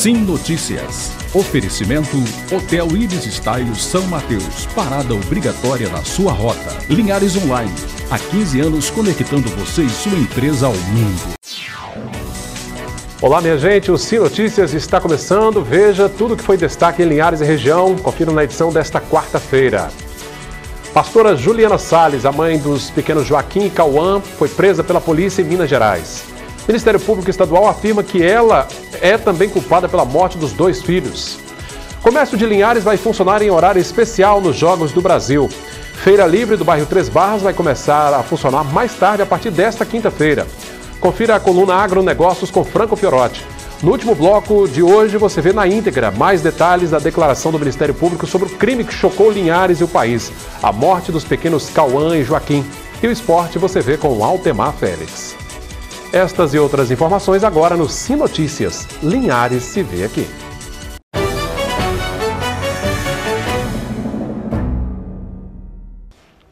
Sim Notícias. Oferecimento Hotel Ibis Style São Mateus. Parada obrigatória na sua rota. Linhares Online. Há 15 anos conectando você e sua empresa ao mundo. Olá, minha gente. O Sim Notícias está começando. Veja tudo que foi destaque em Linhares e região. Confira na edição desta quarta-feira. Pastora Juliana Salles, a mãe dos pequenos Joaquim e Cauã, foi presa pela polícia em Minas Gerais. O Ministério Público Estadual afirma que ela é também culpada pela morte dos 2 filhos. Comércio de Linhares vai funcionar em horário especial nos Jogos do Brasil. Feira Livre do bairro Três Barras vai começar a funcionar mais tarde, a partir desta quinta-feira. Confira a coluna Agronegócios com Franco Fiorotti. No último bloco de hoje você vê na íntegra mais detalhes da declaração do Ministério Público sobre o crime que chocou Linhares e o país, a morte dos pequenos Cauã e Joaquim. E o esporte você vê com Altemar Félix. Estas e outras informações agora no Sim Notícias. Linhares se vê aqui.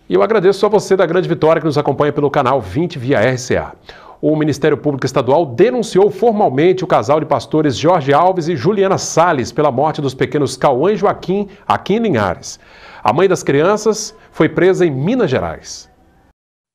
E eu agradeço a você da Grande Vitória que nos acompanha pelo canal 20 via RCA. O Ministério Público Estadual denunciou formalmente o casal de pastores Jorge Alves e Juliana Salles pela morte dos pequenos Cauã e Joaquim aqui em Linhares. A mãe das crianças foi presa em Minas Gerais.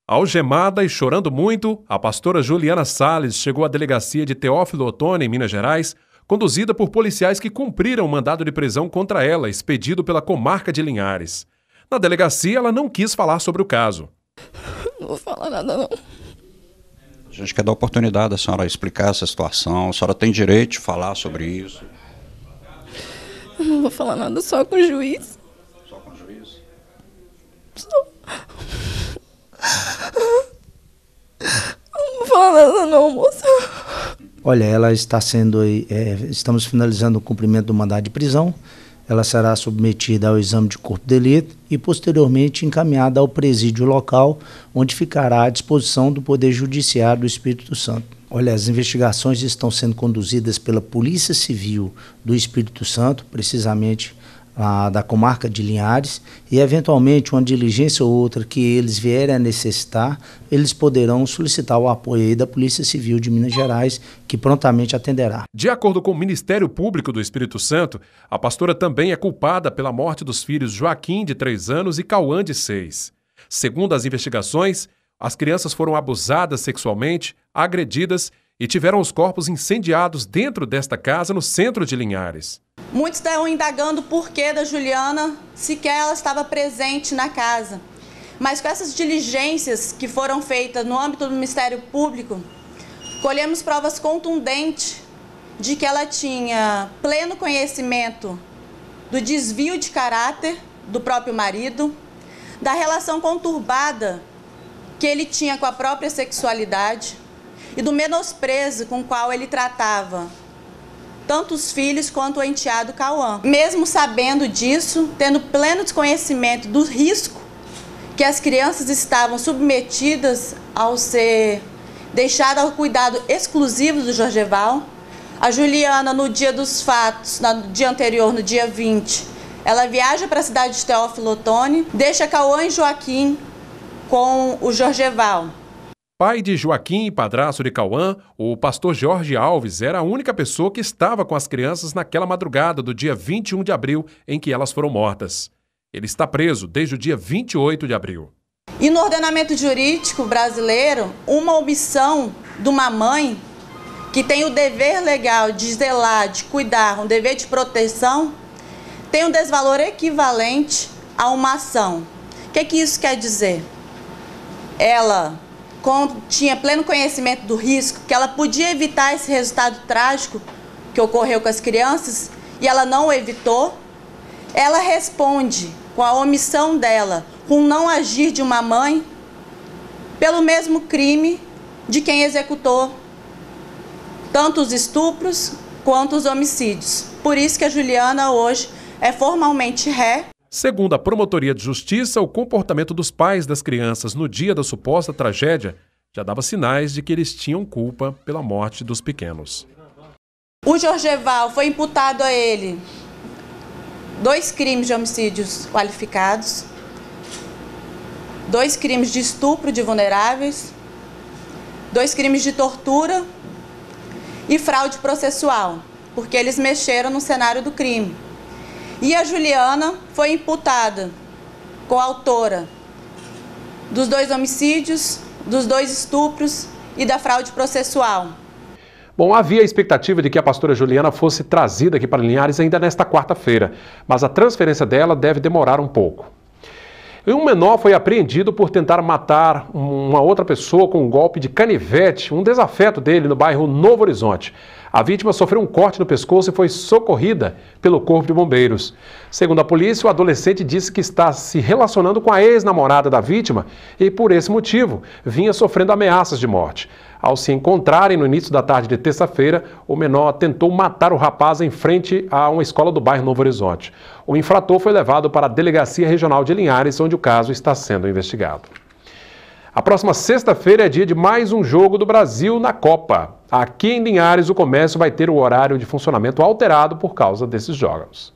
Algemada e chorando muito, a pastora Juliana Salles chegou à delegacia de Teófilo Otoni, em Minas Gerais, conduzida por policiais que cumpriram o mandado de prisão contra ela, expedido pela comarca de Linhares. Na delegacia, ela não quis falar sobre o caso. Não vou falar nada, não. A gente quer dar oportunidade da senhora explicar essa situação. A senhora tem direito de falar sobre isso. Eu não vou falar nada, só com o juiz. Só com o juiz? Só. Não vou falar nada não, moça. Olha, ela está sendo... estamos finalizando o cumprimento do mandado de prisão. Ela será submetida ao exame de corpo de delito e posteriormente encaminhada ao presídio local, onde ficará à disposição do Poder Judiciário do Espírito Santo. Olha, as investigações estão sendo conduzidas pela Polícia Civil do Espírito Santo, precisamente da comarca de Linhares, e eventualmente uma diligência ou outra que eles vierem a necessitar, eles poderão solicitar o apoio aí da Polícia Civil de Minas Gerais, que prontamente atenderá. De acordo com o Ministério Público do Espírito Santo, a pastora também é culpada pela morte dos filhos Joaquim, de 3 anos, e Cauã, de 6. Segundo as investigações, as crianças foram abusadas sexualmente, agredidas e tiveram os corpos incendiados dentro desta casa no centro de Linhares. Muitos estão indagando o porquê da Juliana, sequer ela estava presente na casa. Mas com essas diligências que foram feitas no âmbito do Ministério Público, colhemos provas contundentes de que ela tinha pleno conhecimento do desvio de caráter do próprio marido, da relação conturbada que ele tinha com a própria sexualidade e do menosprezo com o qual ele tratava tanto os filhos quanto o enteado Cauã. Mesmo sabendo disso, tendo pleno desconhecimento do risco que as crianças estavam submetidas ao ser deixadas ao cuidado exclusivo do Jorgeval, a Juliana, no dia dos fatos, no dia anterior, no dia 20, ela viaja para a cidade de Teófilo Otoni, deixa Cauã e Joaquim com o Jorgeval. Pai de Joaquim e padrasto de Cauã, o pastor Jorge Alves era a única pessoa que estava com as crianças naquela madrugada do dia 21 de abril em que elas foram mortas. Ele está preso desde o dia 28 de abril. E no ordenamento jurídico brasileiro, uma omissão de uma mãe que tem o dever legal de zelar, de cuidar, um dever de proteção, tem um desvalor equivalente a uma ação. O que isso quer dizer? Ela tinha pleno conhecimento do risco, que ela podia evitar esse resultado trágico que ocorreu com as crianças, e ela não o evitou. Ela responde com a omissão dela, com o não agir de uma mãe, pelo mesmo crime de quem executou tanto os estupros quanto os homicídios. Por isso que a Juliana hoje é formalmente ré. Segundo a Promotoria de Justiça, o comportamento dos pais das crianças no dia da suposta tragédia já dava sinais de que eles tinham culpa pela morte dos pequenos. O Jorgeval foi imputado a ele 2 crimes de homicídios qualificados, 2 crimes de estupro de vulneráveis, 2 crimes de tortura e fraude processual. porque eles mexeram no cenário do crime. E a Juliana foi imputada, coautora dos 2 homicídios, dos 2 estupros e da fraude processual. Bom, havia a expectativa de que a pastora Juliana fosse trazida aqui para Linhares ainda nesta quarta-feira, mas a transferência dela deve demorar um pouco. E um menor foi apreendido por tentar matar uma outra pessoa com um golpe de canivete, um desafeto dele no bairro Novo Horizonte. A vítima sofreu um corte no pescoço e foi socorrida pelo Corpo de Bombeiros. Segundo a polícia, o adolescente disse que está se relacionando com a ex-namorada da vítima e, por esse motivo, vinha sofrendo ameaças de morte. Ao se encontrarem no início da tarde de terça-feira, o menor tentou matar o rapaz em frente a uma escola do bairro Novo Horizonte. O infrator foi levado para a Delegacia Regional de Linhares, onde o caso está sendo investigado. A próxima sexta-feira é dia de mais um jogo do Brasil na Copa. Aqui em Linhares, o comércio vai ter o horário de funcionamento alterado por causa desses jogos.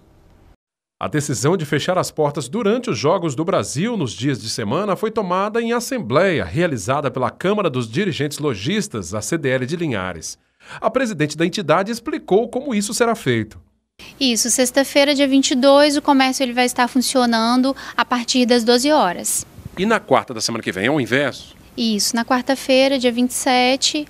A decisão de fechar as portas durante os Jogos do Brasil nos dias de semana foi tomada em assembleia realizada pela Câmara dos Dirigentes Lojistas, a CDL de Linhares. A presidente da entidade explicou como isso será feito. Isso, sexta-feira, dia 22, o comércio ele vai estar funcionando a partir das 12 horas. E na quarta da semana que vem é o inverso? Isso, na quarta-feira, dia 27,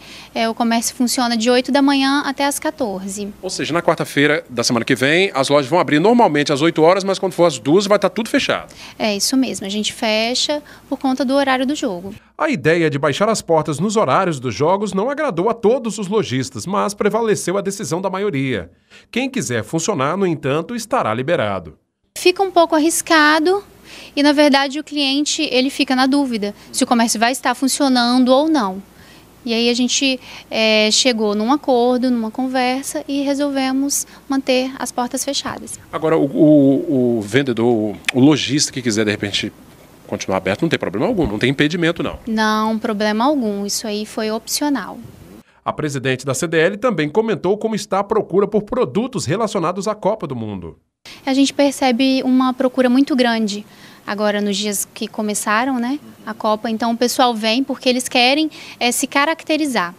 o comércio funciona de 8 da manhã até as 14. Ou seja, na quarta-feira da semana que vem, as lojas vão abrir normalmente às 8 horas, mas quando for às 2 vai estar tudo fechado. É isso mesmo, a gente fecha por conta do horário do jogo. A ideia de baixar as portas nos horários dos jogos não agradou a todos os lojistas, mas prevaleceu a decisão da maioria. Quem quiser funcionar, no entanto, estará liberado. Fica um pouco arriscado. E, na verdade, o cliente ele fica na dúvida se o comércio vai estar funcionando ou não. E aí a gente chegou num acordo, numa conversa e resolvemos manter as portas fechadas. Agora, o vendedor, o lojista que quiser, de repente, continuar aberto, não tem problema algum, não tem impedimento, não? Não, problema algum. Isso aí foi opcional. A presidente da CDL também comentou como está a procura por produtos relacionados à Copa do Mundo. A gente percebe uma procura muito grande agora nos dias que começaram, né, a Copa. Então o pessoal vem porque eles querem se caracterizar.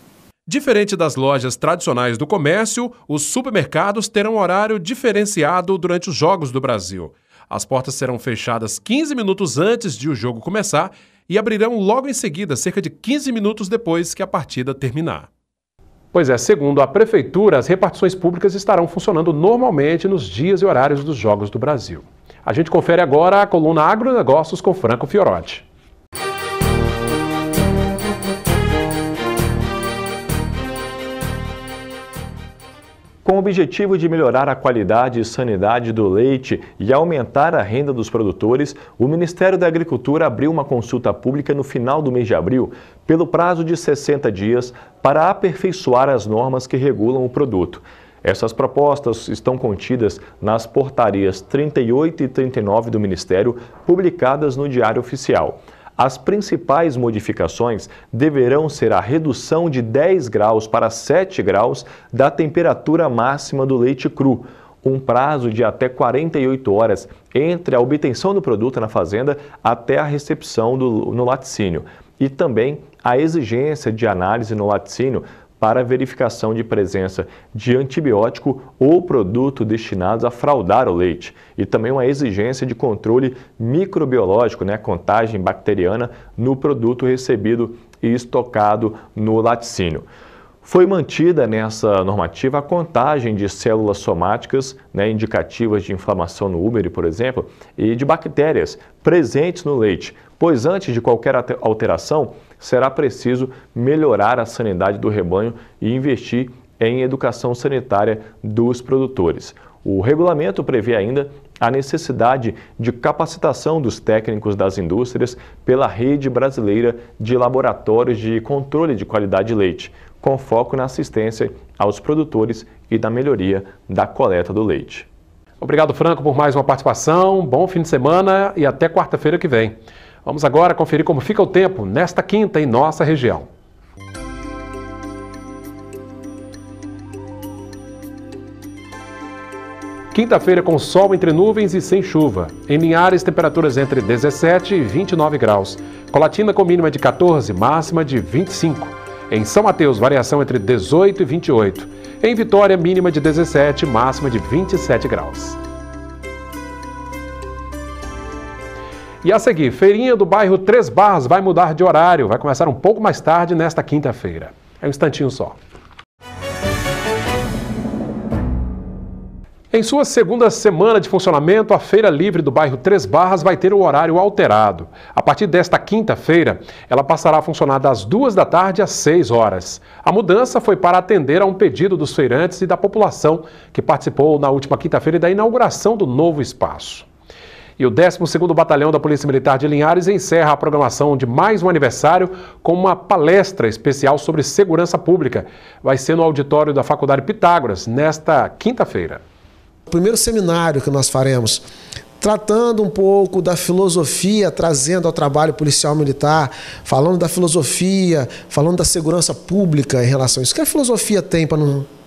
Diferente das lojas tradicionais do comércio, os supermercados terão horário diferenciado durante os Jogos do Brasil. As portas serão fechadas 15 minutos antes de o jogo começar e abrirão logo em seguida, cerca de 15 minutos depois que a partida terminar. Pois é, segundo a Prefeitura, as repartições públicas estarão funcionando normalmente nos dias e horários dos Jogos do Brasil. A gente confere agora a coluna Agronegócios com Franco Fiorotti. Com o objetivo de melhorar a qualidade e sanidade do leite e aumentar a renda dos produtores, o Ministério da Agricultura abriu uma consulta pública no final do mês de abril, pelo prazo de 60 dias, para aperfeiçoar as normas que regulam o produto. Essas propostas estão contidas nas portarias 38 e 39 do Ministério, publicadas no Diário Oficial. As principais modificações deverão ser a redução de 10 graus para 7 graus da temperatura máxima do leite cru, um prazo de até 48 horas entre a obtenção do produto na fazenda até a recepção no laticínio, e também a exigência de análise no laticínio para verificação de presença de antibiótico ou produto destinados a fraudar o leite, e também uma exigência de controle microbiológico, contagem bacteriana, no produto recebido e estocado no laticínio. Foi mantida nessa normativa a contagem de células somáticas, indicativas de inflamação no úmero, por exemplo, e de bactérias presentes no leite, pois antes de qualquer alteração, será preciso melhorar a sanidade do rebanho e investir em educação sanitária dos produtores. O regulamento prevê ainda a necessidade de capacitação dos técnicos das indústrias pela Rede Brasileira de Laboratórios de Controle de Qualidade de Leite, com foco na assistência aos produtores e na melhoria da coleta do leite. Obrigado, Franco, por mais uma participação. Bom fim de semana e até quarta-feira que vem. Vamos agora conferir como fica o tempo nesta quinta em nossa região. Quinta-feira com sol entre nuvens e sem chuva. Em Linhares, temperaturas entre 17 e 29 graus. Colatina com mínima de 14, máxima de 25. Em São Mateus, variação entre 18 e 28. Em Vitória, mínima de 17, máxima de 27 graus. E a seguir, feirinha do bairro Três Barras vai mudar de horário. Vai começar um pouco mais tarde nesta quinta-feira. É um instantinho só. Em sua segunda semana de funcionamento, a Feira Livre do bairro Três Barras vai ter o horário alterado. A partir desta quinta-feira, ela passará a funcionar das 2 da tarde às 6 horas. A mudança foi para atender a um pedido dos feirantes e da população que participou na última quinta-feira da inauguração do novo espaço. E o 12º Batalhão da Polícia Militar de Linhares encerra a programação de mais um aniversário com uma palestra especial sobre segurança pública. Vai ser no auditório da Faculdade Pitágoras, nesta quinta-feira. O primeiro seminário que nós faremos, tratando um pouco da filosofia, trazendo ao trabalho policial militar, falando da filosofia, falando da segurança pública em relação a isso. O que a filosofia tem para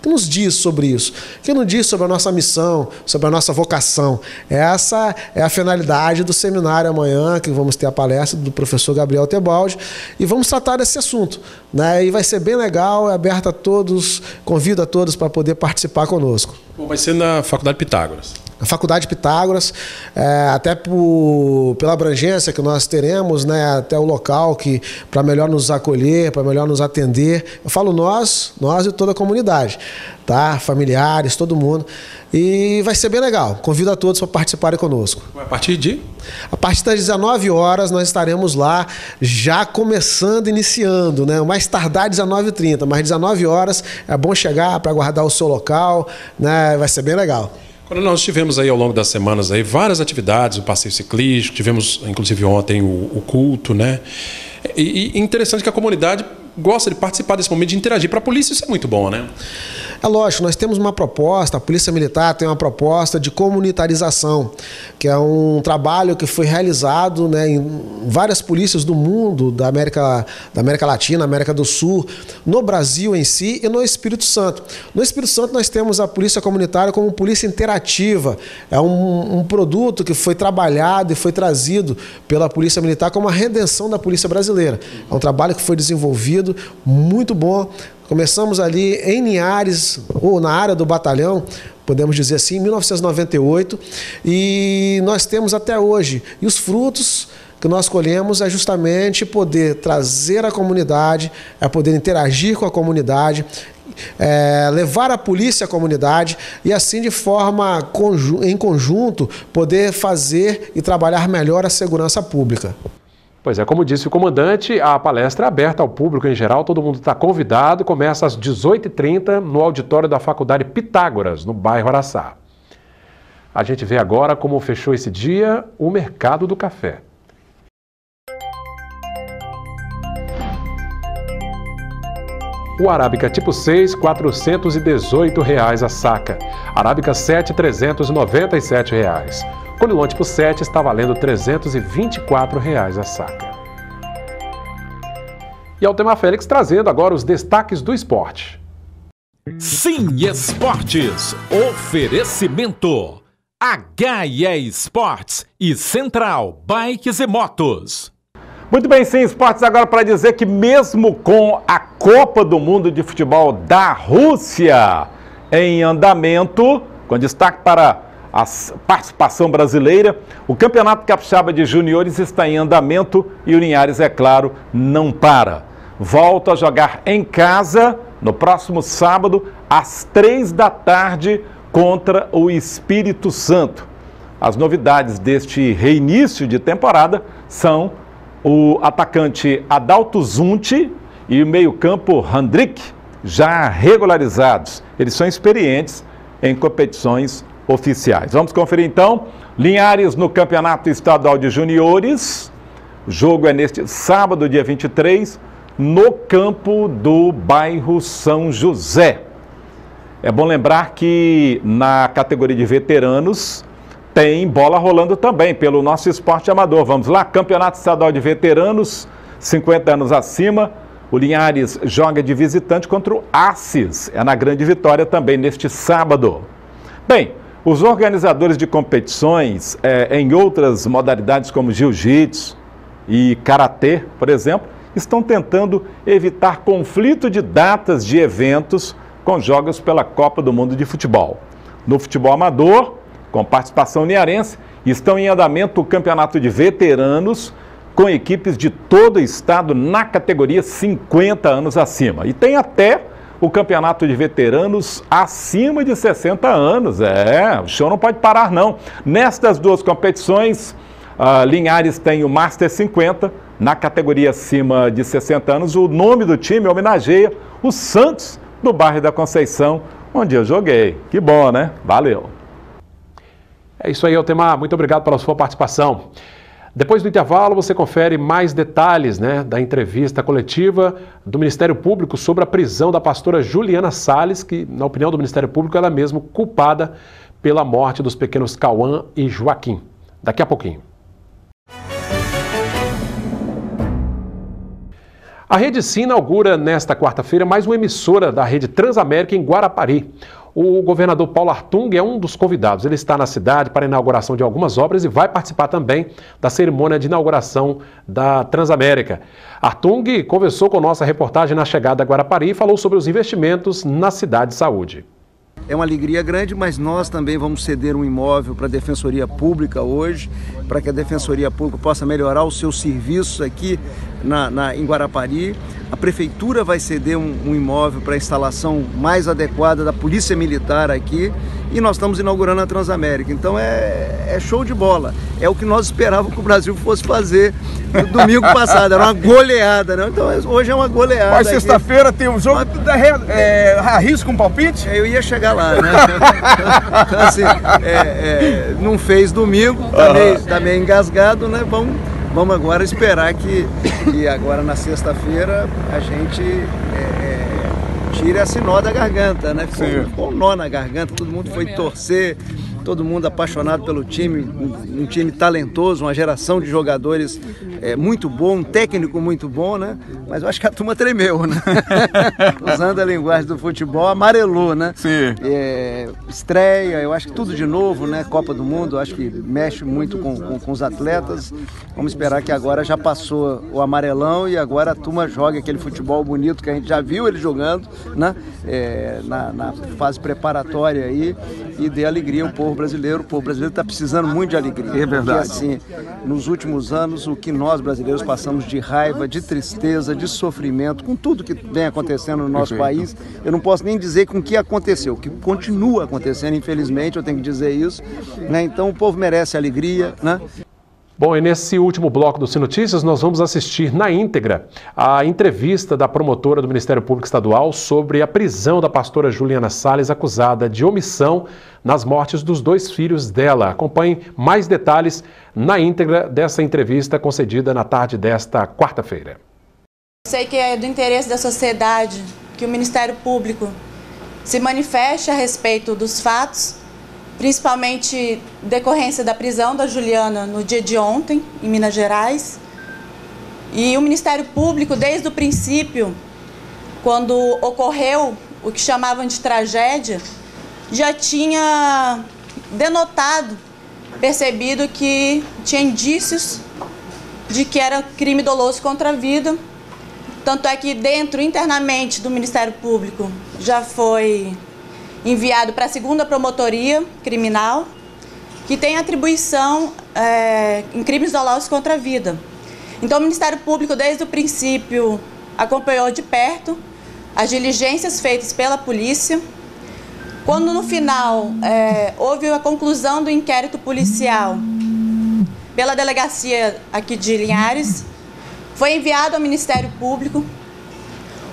que nos diz sobre isso? O que nos diz sobre a nossa missão, sobre a nossa vocação? Essa é a finalidade do seminário amanhã, que vamos ter a palestra do professor Gabriel Tebaldi, e vamos tratar desse assunto, né? E vai ser bem legal, é aberto a todos, convido a todos para poder participar conosco. Bom, vai ser na Faculdade Pitágoras. A Faculdade Pitágoras, até pela abrangência que nós teremos, né, até o local para melhor nos acolher, para melhor nos atender. Eu falo nós e toda a comunidade, tá? Familiares, todo mundo. E vai ser bem legal. Convido a todos para participarem conosco. A partir das 19 horas nós estaremos lá, já começando, iniciando, né? Mais tardar 19h30, mas 19 horas é bom chegar para aguardar o seu local, né? Vai ser bem legal. Quando nós tivemos aí ao longo das semanas aí várias atividades, o passeio ciclístico, tivemos inclusive ontem o culto, né? E interessante que a comunidade gosta de participar desse momento, de interagir. Para a polícia isso é muito bom, né? É lógico, nós temos uma proposta, a Polícia Militar tem uma proposta de comunitarização, que é um trabalho que foi realizado, né, em várias polícias do mundo, da América Latina, América do Sul, no Brasil em si e no Espírito Santo. No Espírito Santo nós temos a Polícia Comunitária como polícia interativa, é um produto que foi trabalhado e foi trazido pela Polícia Militar como a redenção da Polícia Brasileira. É um trabalho que foi desenvolvido, muito bom. Começamos ali em Linhares, ou na área do batalhão, podemos dizer assim, em 1998, e nós temos até hoje. E os frutos que nós colhemos é justamente poder trazer a comunidade, é poder interagir com a comunidade, levar a polícia à comunidade e assim de forma em conjunto poder fazer e trabalhar melhor a segurança pública. Pois é, como disse o comandante, a palestra é aberta ao público em geral, todo mundo está convidado, começa às 18h30 no auditório da Faculdade Pitágoras, no bairro Araçá. A gente vê agora como fechou esse dia o mercado do café. O Arábica tipo 6, R$ 418 a saca. Arábica 7, R$ 397. Conilon tipo 7 está valendo R$ 324 a saca. E Altemar Félix trazendo agora os destaques do esporte. Sim Esportes, oferecimento HE Esportes e Central Bikes e Motos. Muito bem, Sim Esportes, agora para dizer que mesmo com a Copa do Mundo de Futebol da Rússia em andamento, com destaque para a participação brasileira, o Campeonato Capixaba de Juniores está em andamento e o Linhares, é claro, não para. Volta a jogar em casa no próximo sábado, às 3 da tarde, contra o Espírito Santo. As novidades deste reinício de temporada são o atacante Adalto Zunti e o meio-campo Handrick, já regularizados. Eles são experientes em competições oficiais. Vamos conferir então. Linhares no Campeonato Estadual de Juniores. O jogo é neste sábado, dia 23, no campo do bairro São José. É bom lembrar que na categoria de veteranos tem bola rolando também pelo nosso esporte amador. Vamos lá, Campeonato Estadual de Veteranos, 50 anos acima. O Linhares joga de visitante contra o Assis. É na Grande Vitória também neste sábado. Bem, os organizadores de competições em outras modalidades como jiu-jitsu e karatê, por exemplo, estão tentando evitar conflito de datas de eventos com jogos pela Copa do Mundo de Futebol. No futebol amador, com participação uniarense, estão em andamento o campeonato de veteranos com equipes de todo o estado na categoria 50 anos acima. E tem até o campeonato de veteranos acima de 60 anos. O show não pode parar não. Nestas duas competições, Linhares tem o Master 50, na categoria acima de 60 anos. O nome do time homenageia o Santos do bairro da Conceição, onde eu joguei. Que bom, né? Valeu. É isso aí, Altemar. Muito obrigado pela sua participação. Depois do intervalo, você confere mais detalhes, da entrevista coletiva do Ministério Público sobre a prisão da pastora Juliana Salles, que, na opinião do Ministério Público, ela é mesmo culpada pela morte dos pequenos Cauã e Joaquim. Daqui a pouquinho. A Rede Sim inaugura nesta quarta-feira mais uma emissora da Rede Transamérica em Guarapari. O governador Paulo Artung é um dos convidados. Ele está na cidade para a inauguração de algumas obras e vai participar também da cerimônia de inauguração da Transamérica. Artung conversou com nossa reportagem na chegada a Guarapari e falou sobre os investimentos na cidade de saúde. É uma alegria grande, mas nós também vamos ceder um imóvel para a Defensoria Pública hoje, para que a Defensoria Pública possa melhorar os seus serviços aqui em Guarapari. A Prefeitura vai ceder um imóvel para a instalação mais adequada da Polícia Militar aqui e nós estamos inaugurando a Transamérica. Então é show de bola. É o que nós esperávamos que o Brasil fosse fazer no domingo passado. Era uma goleada, né? Então hoje é uma goleada. Mas sexta-feira tem um jogo. Arrisca um palpite? Eu ia chegar lá, né? Então, assim, não fez domingo, tá meio engasgado, né? Vamos agora esperar que agora na sexta-feira a gente tire esse nó da garganta, né? Ficou um nó na garganta, todo mundo foi torcer, todo mundo apaixonado pelo time, um time talentoso, uma geração de jogadores muito bom, um técnico muito bom, né? Mas eu acho que a turma tremeu, né? Usando a linguagem do futebol, amarelou, né? Sim. Estreia, eu acho que tudo de novo, né? Copa do Mundo, acho que mexe muito com os atletas. Vamos esperar que agora já passou o amarelão e agora a turma joga aquele futebol bonito que a gente já viu ele jogando, né? Na fase preparatória aí e dê alegria ao povo brasileiro. O povo brasileiro está precisando muito de alegria. É verdade. Porque assim, nos últimos anos, o que nós brasileiros passamos de raiva, de tristeza, de sofrimento, com tudo que vem acontecendo no nosso país, eu não posso nem dizer com o que aconteceu, o que continua acontecendo, infelizmente, eu tenho que dizer isso, né? Então o povo merece alegria, né? Bom, e nesse último bloco do Sim Notícias, nós vamos assistir na íntegra a entrevista da promotora do Ministério Público Estadual sobre a prisão da pastora Juliana Salles, acusada de omissão nas mortes dos 2 filhos dela. Acompanhe mais detalhes na íntegra dessa entrevista concedida na tarde desta quarta-feira. Sei que é do interesse da sociedade que o Ministério Público se manifeste a respeito dos fatos, principalmente decorrência da prisão da Juliana no dia de ontem, em Minas Gerais. E o Ministério Público, desde o princípio, quando ocorreu o que chamavam de tragédia, já tinha denotado, percebido que tinha indícios de que era crime doloso contra a vida. Tanto é que internamente do Ministério Público já foi enviado para a 2ª Promotoria Criminal, que tem atribuição em crimes dolosos contra a vida. Então o Ministério Público, desde o princípio, acompanhou de perto as diligências feitas pela polícia. Quando no final houve a conclusão do inquérito policial pela delegacia aqui de Linhares, foi enviado ao Ministério Público.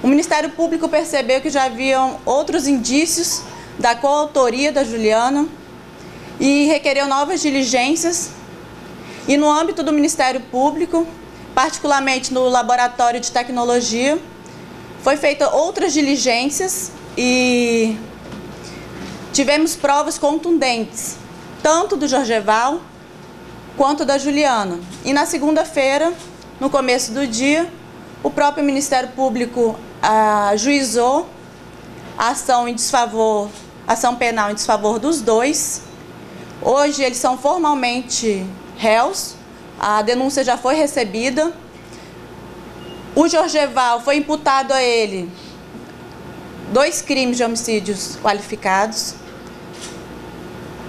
O Ministério Público percebeu que já haviam outros indícios da coautoria da Juliana e requereu novas diligências. E no âmbito do Ministério Público, particularmente no Laboratório de Tecnologia, foi feita outras diligências e tivemos provas contundentes, tanto do Jorgeval quanto da Juliana. E na segunda-feira, no começo do dia, o próprio Ministério Público ajuizou a ação penal em desfavor dos 2. Hoje eles são formalmente réus, a denúncia já foi recebida. O Jorgeval foi imputado a ele 2 crimes de homicídios qualificados,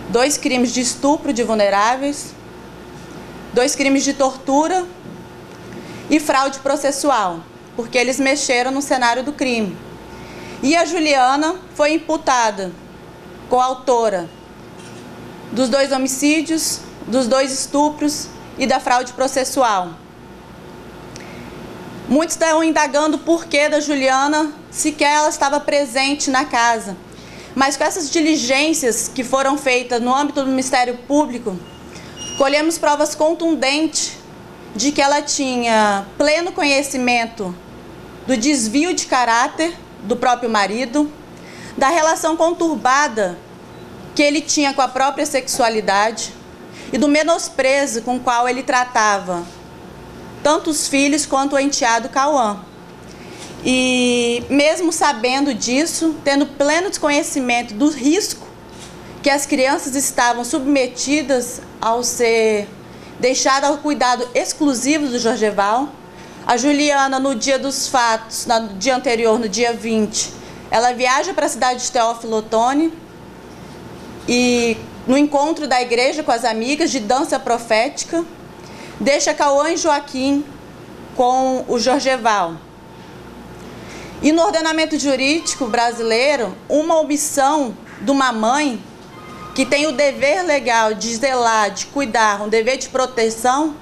2 crimes de estupro de vulneráveis, 2 crimes de tortura e fraude processual, porque eles mexeram no cenário do crime. E a Juliana foi imputada, coautora dos 2 homicídios, dos 2 estupros e da fraude processual. Muitos estão indagando o porquê da Juliana sequer ela estava presente na casa. Mas com essas diligências que foram feitas no âmbito do Ministério Público, colhemos provas contundentes de que ela tinha pleno conhecimento do desvio de caráter do próprio marido, da relação conturbada que ele tinha com a própria sexualidade e do menosprezo com o qual ele tratava tanto os filhos quanto o enteado Cauã. E mesmo sabendo disso, tendo pleno desconhecimento do risco que as crianças estavam submetidas ao ser deixadas ao cuidado exclusivo do Jorgeval, a Juliana, no dia dos fatos, no dia anterior, no dia 20, ela viaja para a cidade de Teófilo Otoni e no encontro da igreja com as amigas de dança profética, deixa Cauã e Joaquim com o Jorgeval. E no ordenamento jurídico brasileiro, uma omissão de uma mãe que tem o dever legal de zelar, de cuidar, um dever de proteção,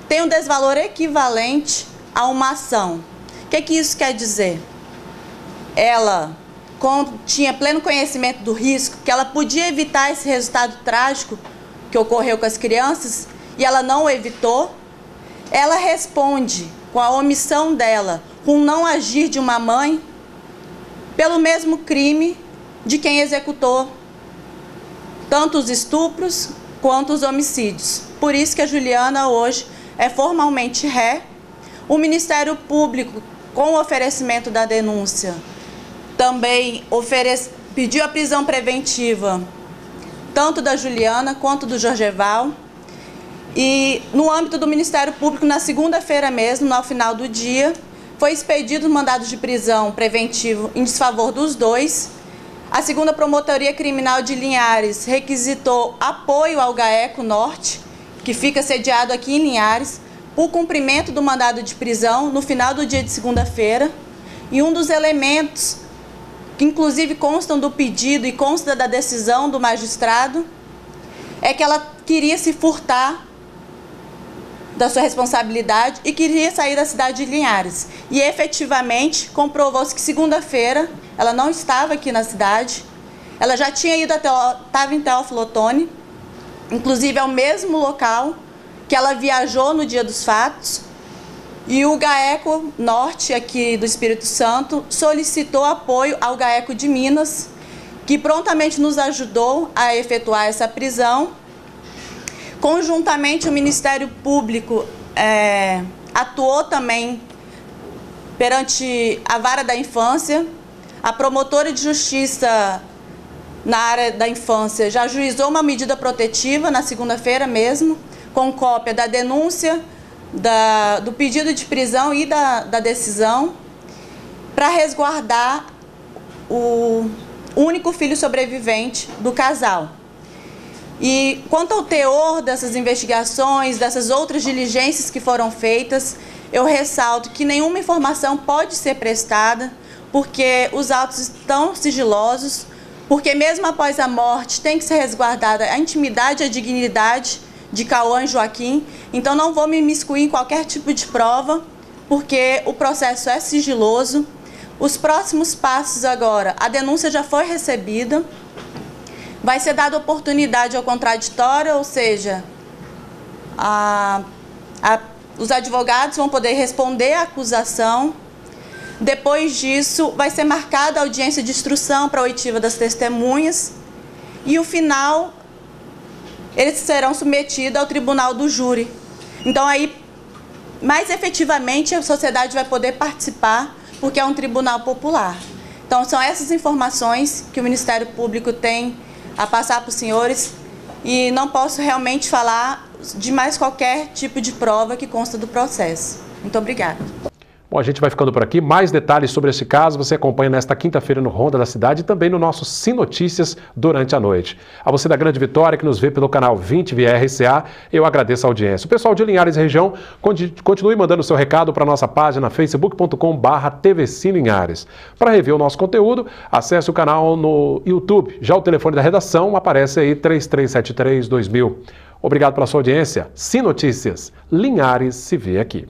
tem um desvalor equivalente a uma ação. O que isso quer dizer? Ela tinha pleno conhecimento do risco, que ela podia evitar esse resultado trágico que ocorreu com as crianças, e ela não o evitou. Ela responde com a omissão dela, com o não agir de uma mãe, pelo mesmo crime de quem executou tanto os estupros quanto os homicídios. Por isso que a Juliana hoje é formalmente ré. O Ministério Público, com o oferecimento da denúncia, também pediu a prisão preventiva tanto da Juliana quanto do Jorgeval. E no âmbito do Ministério Público, na segunda-feira mesmo, no final do dia, foi expedido um mandado de prisão preventivo em desfavor dos 2. A 2ª Promotoria Criminal de Linhares requisitou apoio ao GAECO Norte, que fica sediado aqui em Linhares, por cumprimento do mandado de prisão no final do dia de segunda-feira. E um dos elementos que inclusive constam do pedido e consta da decisão do magistrado é que ela queria se furtar da sua responsabilidade e queria sair da cidade de Linhares. E efetivamente comprovou-se que segunda-feira ela não estava aqui na cidade, ela já tinha ido estava em Teófilo Otoni, inclusive é o mesmo local que ela viajou no dia dos fatos, e o GAECO Norte aqui do Espírito Santo solicitou apoio ao GAECO de Minas, que prontamente nos ajudou a efetuar essa prisão. Conjuntamente, o Ministério Público atuou também perante a Vara da Infância. A promotora de justiça na área da infância já ajuizou uma medida protetiva na segunda-feira mesmo, com cópia da denúncia, do pedido de prisão e da decisão, para resguardar o único filho sobrevivente do casal. E quanto ao teor dessas investigações, dessas outras diligências que foram feitas, eu ressalto que nenhuma informação pode ser prestada, porque os autos estão sigilosos, porque mesmo após a morte tem que ser resguardada a intimidade e a dignidade de Cauã e Joaquim. Então não vou me imiscuir em qualquer tipo de prova, porque o processo é sigiloso. Os próximos passos agora, a denúncia já foi recebida, vai ser dada oportunidade ao contraditório, ou seja, os advogados vão poder responder à acusação. Depois disso, vai ser marcada a audiência de instrução para a oitiva das testemunhas e, o final, eles serão submetidos ao tribunal do júri. Então, aí, mais efetivamente, a sociedade vai poder participar, porque é um tribunal popular. Então, são essas informações que o Ministério Público tem a passar para os senhores, e não posso realmente falar de mais qualquer tipo de prova que consta do processo. Muito obrigada. Bom, a gente vai ficando por aqui. Mais detalhes sobre esse caso você acompanha nesta quinta-feira no Ronda da Cidade e também no nosso Sim Notícias durante a noite. A você da Grande Vitória que nos vê pelo canal 20 via RCA, eu agradeço a audiência. O pessoal de Linhares e região, continue mandando seu recado para a nossa página facebook.com/tvcilinhares. Para rever o nosso conteúdo, acesse o canal no YouTube. Já o telefone da redação aparece aí 3373-2000. Obrigado pela sua audiência. Sim Notícias. Linhares se vê aqui.